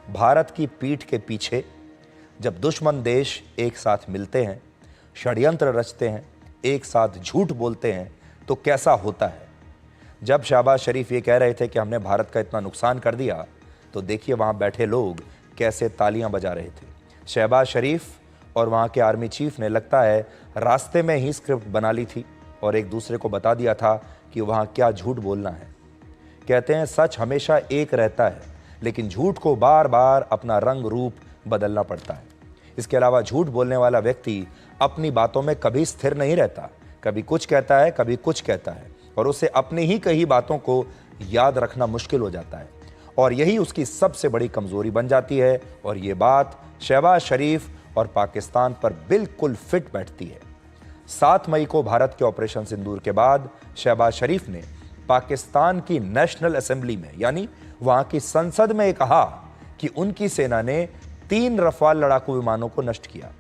भारत की पीठ के पीछे जब दुश्मन देश एक साथ मिलते हैं, षड्यंत्र रचते हैं, एक साथ झूठ बोलते हैं तो कैसा होता है। जब शहबाज शरीफ ये कह रहे थे कि हमने भारत का इतना नुकसान कर दिया, तो देखिए वहाँ बैठे लोग कैसे तालियां बजा रहे थे। शहबाज शरीफ और वहाँ के आर्मी चीफ ने लगता है रास्ते में ही स्क्रिप्ट बना ली थी और एक दूसरे को बता दिया था कि वहाँ क्या झूठ बोलना है। कहते हैं सच हमेशा एक रहता है, लेकिन झूठ को बार बार अपना रंग रूप बदलना पड़ता है। इसके अलावा झूठ बोलने वाला व्यक्ति अपनी बातों में कभी स्थिर नहीं रहता, कभी कुछ कहता है, कभी कुछ कहता है, और उसे अपनी ही कही बातों को याद रखना मुश्किल हो जाता है, और यही उसकी सबसे बड़ी कमजोरी बन जाती है। और ये बात शहबाज शरीफ और पाकिस्तान पर बिल्कुल फिट बैठती है। 7 मई को भारत के ऑपरेशन सिंदूर के बाद शहबाज शरीफ ने पाकिस्तान की नेशनल असेंबली में, यानी वहां की संसद में कहा कि उनकी सेना ने 3 रफाल लड़ाकू विमानों को नष्ट किया।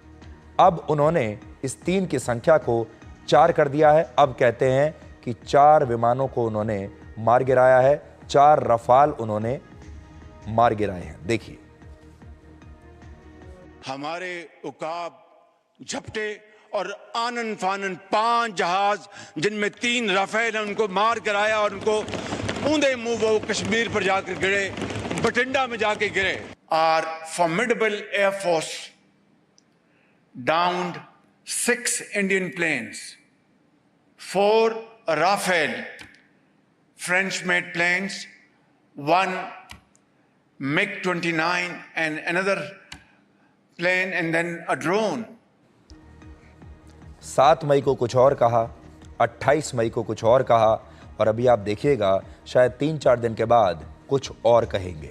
अब उन्होंने इस 3 की संख्या को 4 कर दिया है। अब कहते हैं कि 4 विमानों को उन्होंने मार गिराया है, 4 रफाल उन्होंने मार गिराए हैं। देखिए, हमारे उकाब, झपटे और आनन फानन 5 जहाज, जिनमें 3 राफेल, उनको मार गिराया और उनको ऊंधे मुंह वो कश्मीर पर जाकर गिरे, बठिंडा में जाके गिरे। Our formidable air force downed 6 Indian planes, 4 Rafale French-made planes, 1 MiG-29 and another plane, and then a drone. 7 मई को कुछ और कहा, 28 मई को कुछ और कहा, और अभी आप देखिएगा शायद 3-4 दिन के बाद कुछ और कहेंगे।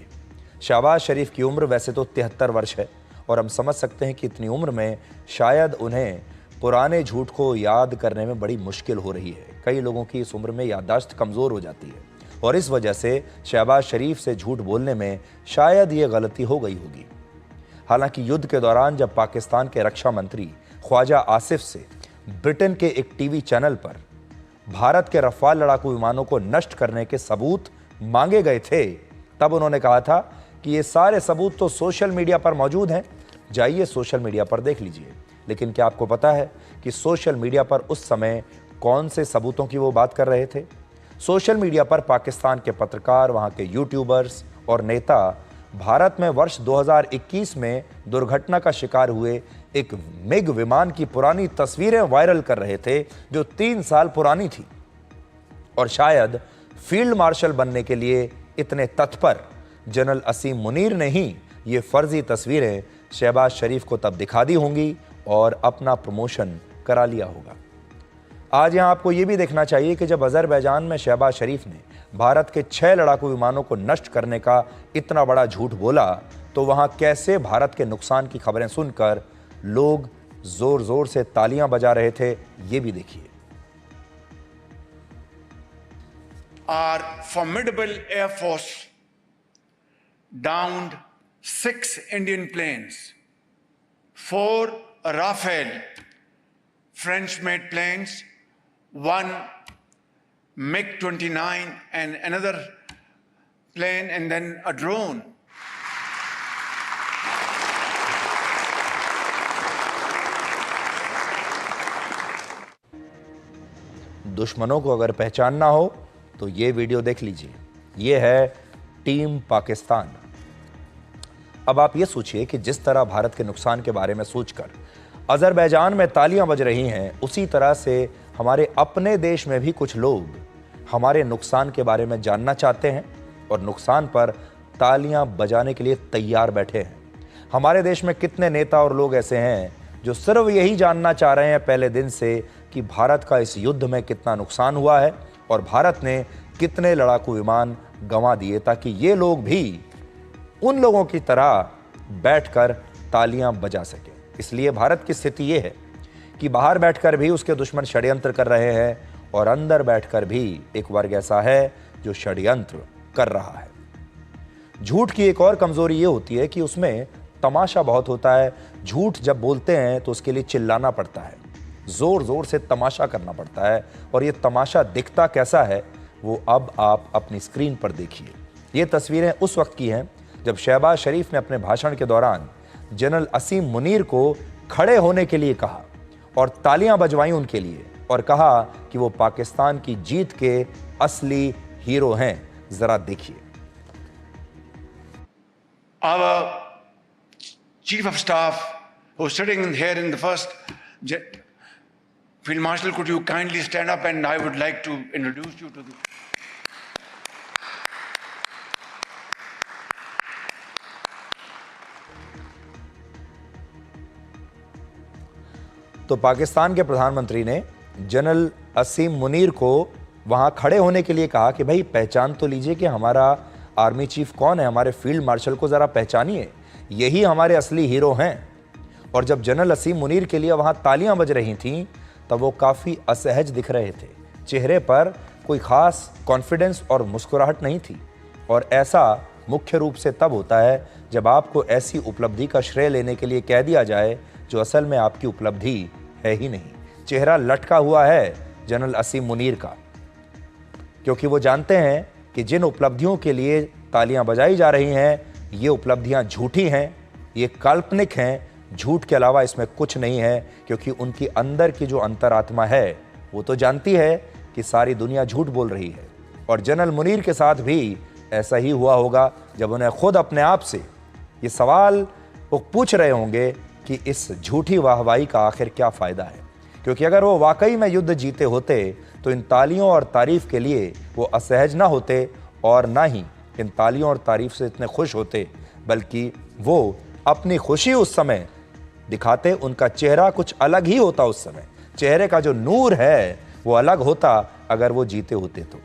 शहबाज शरीफ की उम्र वैसे तो 73 वर्ष है, और हम समझ सकते हैं कि इतनी उम्र में शायद उन्हें पुराने झूठ को याद करने में बड़ी मुश्किल हो रही है। कई लोगों की इस उम्र में याददाश्त कमज़ोर हो जाती है, और इस वजह से शहबाज शरीफ से झूठ बोलने में शायद ये गलती हो गई होगी। हालांकि युद्ध के दौरान जब पाकिस्तान के रक्षा मंत्री ख्वाजा आसिफ से ब्रिटेन के एक टीवी चैनल पर भारत के रफाल लड़ाकू विमानों को नष्ट करने के सबूत मांगे गए थे, तब उन्होंने कहा था कि ये सारे सबूत तो सोशल मीडिया पर मौजूद हैं, जाइए सोशल मीडिया पर देख लीजिए। लेकिन क्या आपको पता है कि सोशल मीडिया पर उस समय कौन से सबूतों की वो बात कर रहे थे? सोशल मीडिया पर पाकिस्तान के पत्रकार, वहाँ के यूट्यूबर्स और नेता भारत में वर्ष 2021 में दुर्घटना का शिकार हुए एक मिग विमान की पुरानी तस्वीरें वायरल कर रहे थे, जो 3 साल पुरानी थी। और शायद फील्ड मार्शल बनने के लिए इतने तत्पर जनरल असीम मुनीर ने ही ये फर्जी तस्वीरें शहबाज शरीफ को तब दिखा दी होंगी और अपना प्रमोशन करा लिया होगा। आज यहां आपको यह भी देखना चाहिए कि जब अजरबैजान में शहबाज शरीफ ने भारत के 6 लड़ाकू विमानों को नष्ट करने का इतना बड़ा झूठ बोला, तो वहां कैसे भारत के नुकसान की खबरें सुनकर लोग जोर जोर से तालियां बजा रहे थे, ये भी देखिए। Our formidable air force downed 6 Indian planes, 4 Rafale French-made planes, 1 MiG-29 and another plane, and then a drone. दुश्मनों को अगर पहचानना हो तो ये वीडियो देख लीजिए। ये है टीम पाकिस्तान। अब आप ये सोचिए कि जिस तरह भारत के नुकसान के बारे में सोचकर अजरबैजान में तालियां बज रही हैं, उसी तरह से हमारे अपने देश में भी कुछ लोग हमारे नुकसान के बारे में जानना चाहते हैं और नुकसान पर तालियां बजाने के लिए तैयार बैठे हैं। हमारे देश में कितने नेता और लोग ऐसे हैं जो सिर्फ यही जानना चाह रहे हैं पहले दिन से कि भारत का इस युद्ध में कितना नुकसान हुआ है और भारत ने कितने लड़ाकू विमान गंवा दिए, ताकि ये लोग भी उन लोगों की तरह बैठकर तालियां बजा सकें। इसलिए भारत की स्थिति ये है कि बाहर बैठकर भी उसके दुश्मन षड्यंत्र कर रहे हैं और अंदर बैठकर भी एक वर्ग ऐसा है जो षड्यंत्र कर रहा है। झूठ की एक और कमजोरी ये होती है कि उसमें तमाशा बहुत होता है। झूठ जब बोलते हैं तो उसके लिए चिल्लाना पड़ता है, जोर जोर से तमाशा करना पड़ता है, और ये तमाशा दिखता कैसा है वो अब आप अपनी स्क्रीन पर देखिए। ये तस्वीरें उस वक्त की हैं जब शहबाज शरीफ ने अपने भाषण के दौरान जनरल असीम मुनीर को खड़े होने के लिए कहा और तालियां बजवाई उनके लिए और कहा कि वो पाकिस्तान की जीत के असली हीरो हैं। जरा देखिए। Our Chief of Staff, who's sitting here in the first, Field Marshal, could you kindly stand up and I would like to introduce you to the... तो पाकिस्तान के प्रधानमंत्री ने जनरल असीम मुनीर को वहां खड़े होने के लिए कहा कि भाई पहचान तो लीजिए कि हमारा आर्मी चीफ कौन है, हमारे फील्ड मार्शल को ज़रा पहचानिए, यही हमारे असली हीरो हैं। और जब जनरल असीम मुनीर के लिए वहां तालियां बज रही थीं तब वो काफ़ी असहज दिख रहे थे, चेहरे पर कोई ख़ास कॉन्फिडेंस और मुस्कुराहट नहीं थी। और ऐसा मुख्य रूप से तब होता है जब आपको ऐसी उपलब्धि का श्रेय लेने के लिए कह दिया जाए जो असल में आपकी उपलब्धि है ही नहीं। चेहरा लटका हुआ है जनरल असीम मुनीर का, क्योंकि वो जानते हैं कि जिन उपलब्धियों के लिए तालियां बजाई जा रही हैं ये उपलब्धियां झूठी हैं, ये काल्पनिक हैं, झूठ के अलावा इसमें कुछ नहीं है। क्योंकि उनकी अंदर की जो अंतरात्मा है वो तो जानती है कि सारी दुनिया झूठ बोल रही है। और जनरल मुनीर के साथ भी ऐसा ही हुआ होगा जब उन्हें खुद अपने आप से ये सवाल वो पूछ रहे होंगे कि इस झूठी वाहवाही का आखिर क्या फ़ायदा है। क्योंकि अगर वो वाकई में युद्ध जीते होते तो इन तालियों और तारीफ़ के लिए वो असहज ना होते और ना ही इन तालियों और तारीफ़ से इतने खुश होते, बल्कि वो अपनी खुशी उस समय दिखाते। उनका चेहरा कुछ अलग ही होता, उस समय चेहरे का जो नूर है वो अलग होता अगर वो जीते होते तो।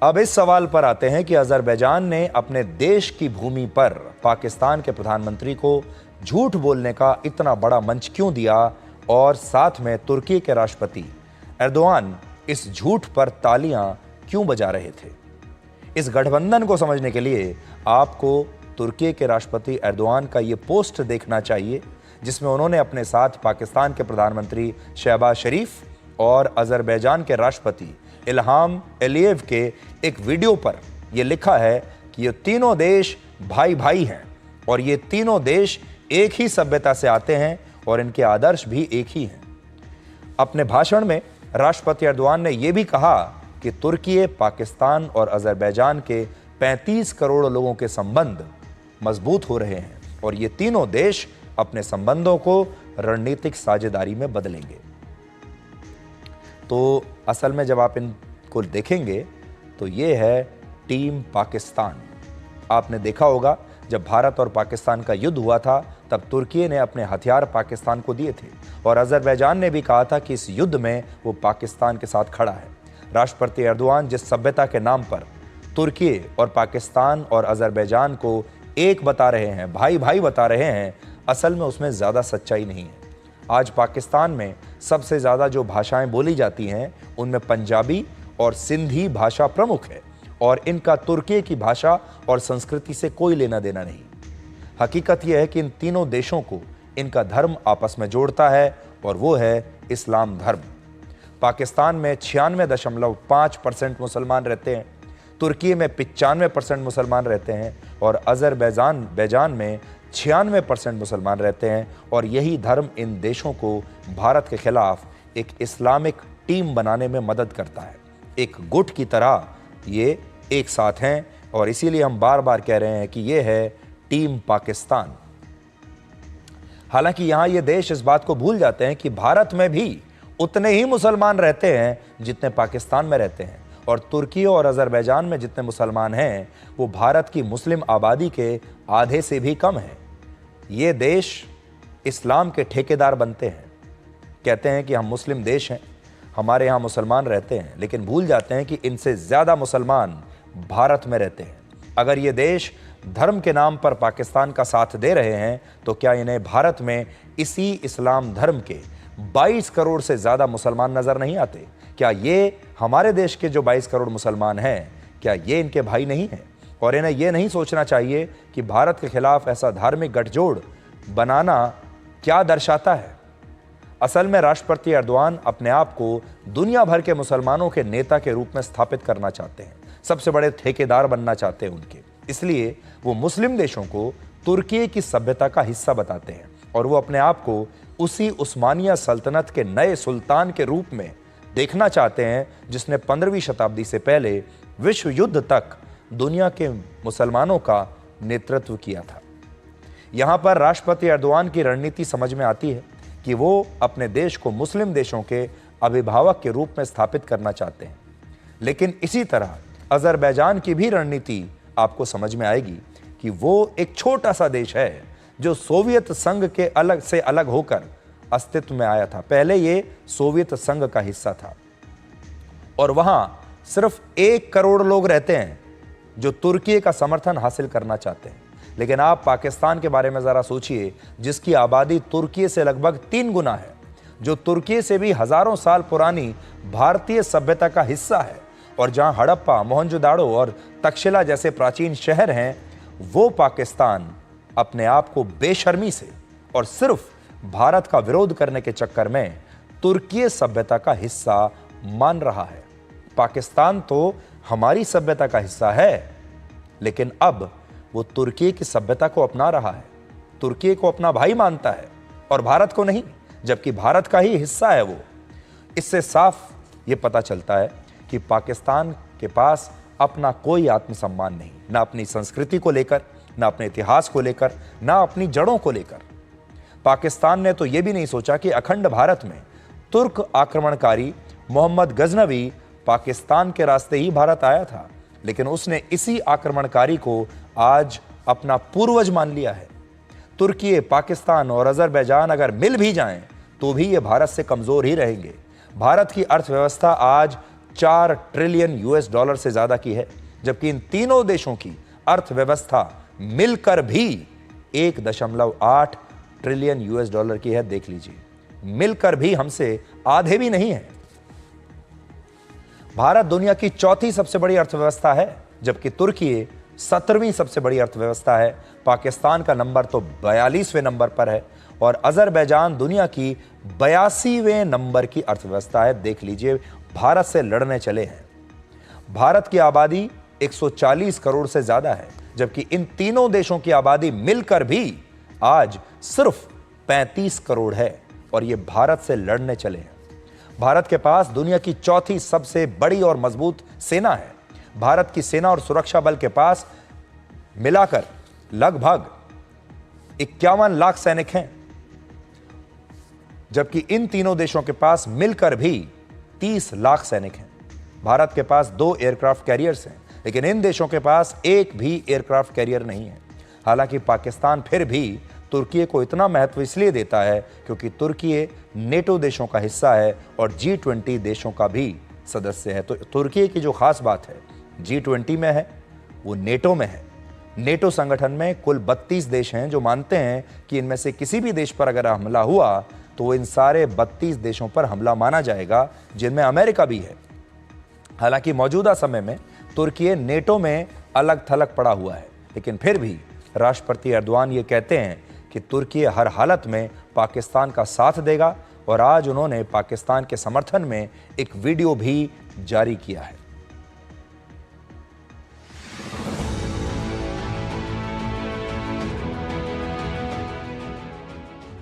अब इस सवाल पर आते हैं कि अजरबैजान ने अपने देश की भूमि पर पाकिस्तान के प्रधानमंत्री को झूठ बोलने का इतना बड़ा मंच क्यों दिया और साथ में तुर्की के राष्ट्रपति एर्दोआन इस झूठ पर तालियां क्यों बजा रहे थे। इस गठबंधन को समझने के लिए आपको तुर्की के राष्ट्रपति एर्दोआन का ये पोस्ट देखना चाहिए जिसमें उन्होंने अपने साथ पाकिस्तान के प्रधानमंत्री शहबाज शरीफ और अजरबैजान के राष्ट्रपति इल्हाम एलियेव के एक वीडियो पर यह लिखा है कि ये तीनों देश भाई भाई हैं और ये तीनों देश एक ही सभ्यता से आते हैं और इनके आदर्श भी एक ही हैं। अपने भाषण में राष्ट्रपति एर्दोआन ने यह भी कहा कि तुर्की, पाकिस्तान और अजरबैजान के 35 करोड़ लोगों के संबंध मजबूत हो रहे हैं और ये तीनों देश अपने संबंधों को रणनीतिक साझेदारी में बदलेंगे। तो असल में जब आप इनको देखेंगे तो ये है टीम पाकिस्तान। आपने देखा होगा जब भारत और पाकिस्तान का युद्ध हुआ था तब तुर्की ने अपने हथियार पाकिस्तान को दिए थे और अजरबैजान ने भी कहा था कि इस युद्ध में वो पाकिस्तान के साथ खड़ा है। राष्ट्रपति एर्दोआन जिस सभ्यता के नाम पर तुर्की और पाकिस्तान और अजरबैजान को एक बता रहे हैं, भाई भाई बता रहे हैं, असल में उसमें ज़्यादा सच्चाई नहीं है। आज पाकिस्तान में सबसे ज़्यादा जो भाषाएं बोली जाती हैं उनमें पंजाबी और सिंधी भाषा प्रमुख है और इनका तुर्की की भाषा और संस्कृति से कोई लेना देना नहीं। हकीकत यह है कि इन तीनों देशों को इनका धर्म आपस में जोड़ता है और वो है इस्लाम धर्म। पाकिस्तान में 96.5% मुसलमान रहते हैं, तुर्की में 95% मुसलमान रहते हैं और अजरबैजान में 96% मुसलमान रहते हैं। और यही धर्म इन देशों को भारत के खिलाफ एक इस्लामिक टीम बनाने में मदद करता है। एक गुट की तरह ये एक साथ हैं और इसीलिए हम बार बार कह रहे हैं कि ये है टीम पाकिस्तान। हालांकि यहाँ ये देश इस बात को भूल जाते हैं कि भारत में भी उतने ही मुसलमान रहते हैं जितने पाकिस्तान में रहते हैं और तुर्की और अजरबैजान में जितने मुसलमान हैं वो भारत की मुस्लिम आबादी के आधे से भी कम हैं। ये देश इस्लाम के ठेकेदार बनते हैं, कहते हैं कि हम मुस्लिम देश हैं, हमारे यहाँ मुसलमान रहते हैं, लेकिन भूल जाते हैं कि इनसे ज़्यादा मुसलमान भारत में रहते हैं। अगर ये देश धर्म के नाम पर पाकिस्तान का साथ दे रहे हैं तो क्या इन्हें भारत में इसी इस्लाम धर्म के 22 करोड़ से ज़्यादा मुसलमान नज़र नहीं आते? क्या ये हमारे देश के जो 22 करोड़ मुसलमान हैं, क्या ये इनके भाई नहीं हैं? और इन्हें ये नहीं सोचना चाहिए कि भारत के खिलाफ ऐसा धार्मिक गठजोड़ बनाना क्या दर्शाता है। असल में राष्ट्रपति एर्दोआन अपने आप को दुनिया भर के मुसलमानों के नेता के रूप में स्थापित करना चाहते हैं, सबसे बड़े ठेकेदार बनना चाहते हैं उनके। इसलिए वो मुस्लिम देशों को तुर्की की सभ्यता का हिस्सा बताते हैं और वो अपने आप को उसी उस्मानिया सल्तनत के नए सुल्तान के रूप में देखना चाहते हैं जिसने 15वीं शताब्दी से पहले विश्व युद्ध तक दुनिया के मुसलमानों का नेतृत्व किया था। यहां पर राष्ट्रपति एर्दोआन की रणनीति समझ में आती है कि वो अपने देश को मुस्लिम देशों के अभिभावक के रूप में स्थापित करना चाहते हैं। लेकिन इसी तरह अजरबैजान की भी रणनीति आपको समझ में आएगी कि वो एक छोटा सा देश है जो सोवियत संघ के अलग होकर अस्तित्व में आया था। पहले ये सोवियत संघ का हिस्सा था और वहां सिर्फ 1 करोड़ लोग रहते हैं जो तुर्की का समर्थन हासिल करना चाहते हैं। लेकिन आप पाकिस्तान के बारे में जरा सोचिए, जिसकी आबादी तुर्की से लगभग 3 गुना है, जो तुर्की से भी हजारों साल पुरानी भारतीय सभ्यता का हिस्सा है और जहां हड़प्पा, मोहनजोदाड़ो और तक्षशिला जैसे प्राचीन शहर हैं, वो पाकिस्तान अपने आप को बेशर्मी से और सिर्फ भारत का विरोध करने के चक्कर में तुर्की सभ्यता का हिस्सा मान रहा है। पाकिस्तान तो हमारी सभ्यता का हिस्सा है, लेकिन अब वो तुर्की की सभ्यता को अपना रहा है, तुर्की को अपना भाई मानता है और भारत को नहीं, जबकि भारत का ही हिस्सा है वो। इससे साफ ये पता चलता है कि पाकिस्तान के पास अपना कोई आत्मसम्मान नहीं, ना अपनी संस्कृति को लेकर, ना अपने इतिहास को लेकर, ना अपनी जड़ों को लेकर। पाकिस्तान ने तो ये भी नहीं सोचा कि अखंड भारत में तुर्क आक्रमणकारी मोहम्मद गजनवी पाकिस्तान के रास्ते ही भारत आया था, लेकिन उसने इसी आक्रमणकारी को आज अपना पूर्वज मान लिया है। तुर्की, पाकिस्तान और अजरबैजान अगर मिल भी जाएं तो भी ये भारत से कमजोर ही रहेंगे। भारत की अर्थव्यवस्था आज 4 ट्रिलियन US से ज्यादा की है, जबकि इन तीनों देशों की अर्थव्यवस्था मिलकर भी 1.8 ट्रिलियन US की है। देख लीजिए, मिलकर भी हमसे आधे भी नहीं है। भारत दुनिया की 4थी सबसे बड़ी अर्थव्यवस्था है, जबकि तुर्की 17वीं सबसे बड़ी अर्थव्यवस्था है। पाकिस्तान का नंबर तो 42वें नंबर पर है और अजरबैजान दुनिया की 82वें नंबर की अर्थव्यवस्था है। देख लीजिए, भारत से लड़ने चले हैं। भारत की आबादी 140 करोड़ से ज्यादा है, जबकि इन तीनों देशों की आबादी मिलकर भी आज सिर्फ 35 करोड़ है और ये भारत से लड़ने चले हैं। भारत के पास दुनिया की 4थी सबसे बड़ी और मजबूत सेना है। भारत की सेना और सुरक्षा बल के पास मिलाकर लगभग 51 लाख सैनिक हैं, जबकि इन तीनों देशों के पास मिलकर भी 30 लाख सैनिक हैं। भारत के पास 2 एयरक्राफ्ट कैरियर्स हैं, लेकिन इन देशों के पास एक भी एयरक्राफ्ट कैरियर नहीं है। हालांकि पाकिस्तान फिर भी तुर्की को इतना महत्व इसलिए देता है क्योंकि तुर्की नेटो देशों का हिस्सा है और G20 देशों का भी सदस्य है। तो तुर्की की जो खास बात है, G20 में है, वो नेटो में है। नेटो संगठन में कुल 32 देश हैं जो मानते हैं कि इनमें से किसी भी देश पर अगर हमला हुआ तो वो इन सारे 32 देशों पर हमला माना जाएगा, जिनमें अमेरिका भी है। हालांकि मौजूदा समय में तुर्की नेटो में अलग थलग पड़ा हुआ है, लेकिन फिर भी राष्ट्रपति एर्दोआन ये कहते हैं कि तुर्की हर हालत में पाकिस्तान का साथ देगा और आज उन्होंने पाकिस्तान के समर्थन में एक वीडियो भी जारी किया है।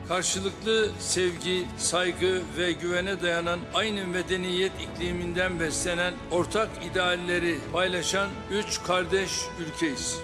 Karşılıklı sevgi, saygı ve güvene dayanan aynı medeniyet ikliminden beslenen ortak idealleri paylaşan 3 kardeş ülkeyiz.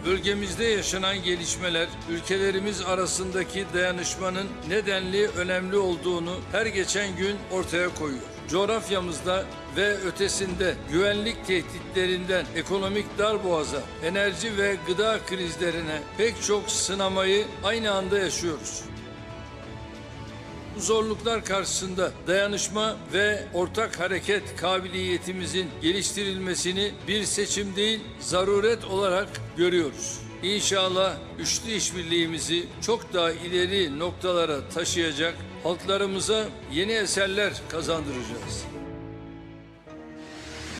Bölgemizde yaşanan gelişmeler, ülkelerimiz arasındaki dayanışmanın nedenli önemli olduğunu her geçen gün ortaya koyuyor. Coğrafyamızda ve ötesinde güvenlik tehditlerinden ekonomik darboğaza, enerji ve gıda krizlerine pek çok sınamayı aynı anda yaşıyoruz. Bu zorluklar karşısında dayanışma ve ortak hareket kabiliyetimizin geliştirilmesini bir seçim değil, zaruret olarak görüyoruz. İnşallah üçlü işbirliğimizi çok daha ileri noktalara taşıyacak, halklarımıza yeni eserler kazandıracağız.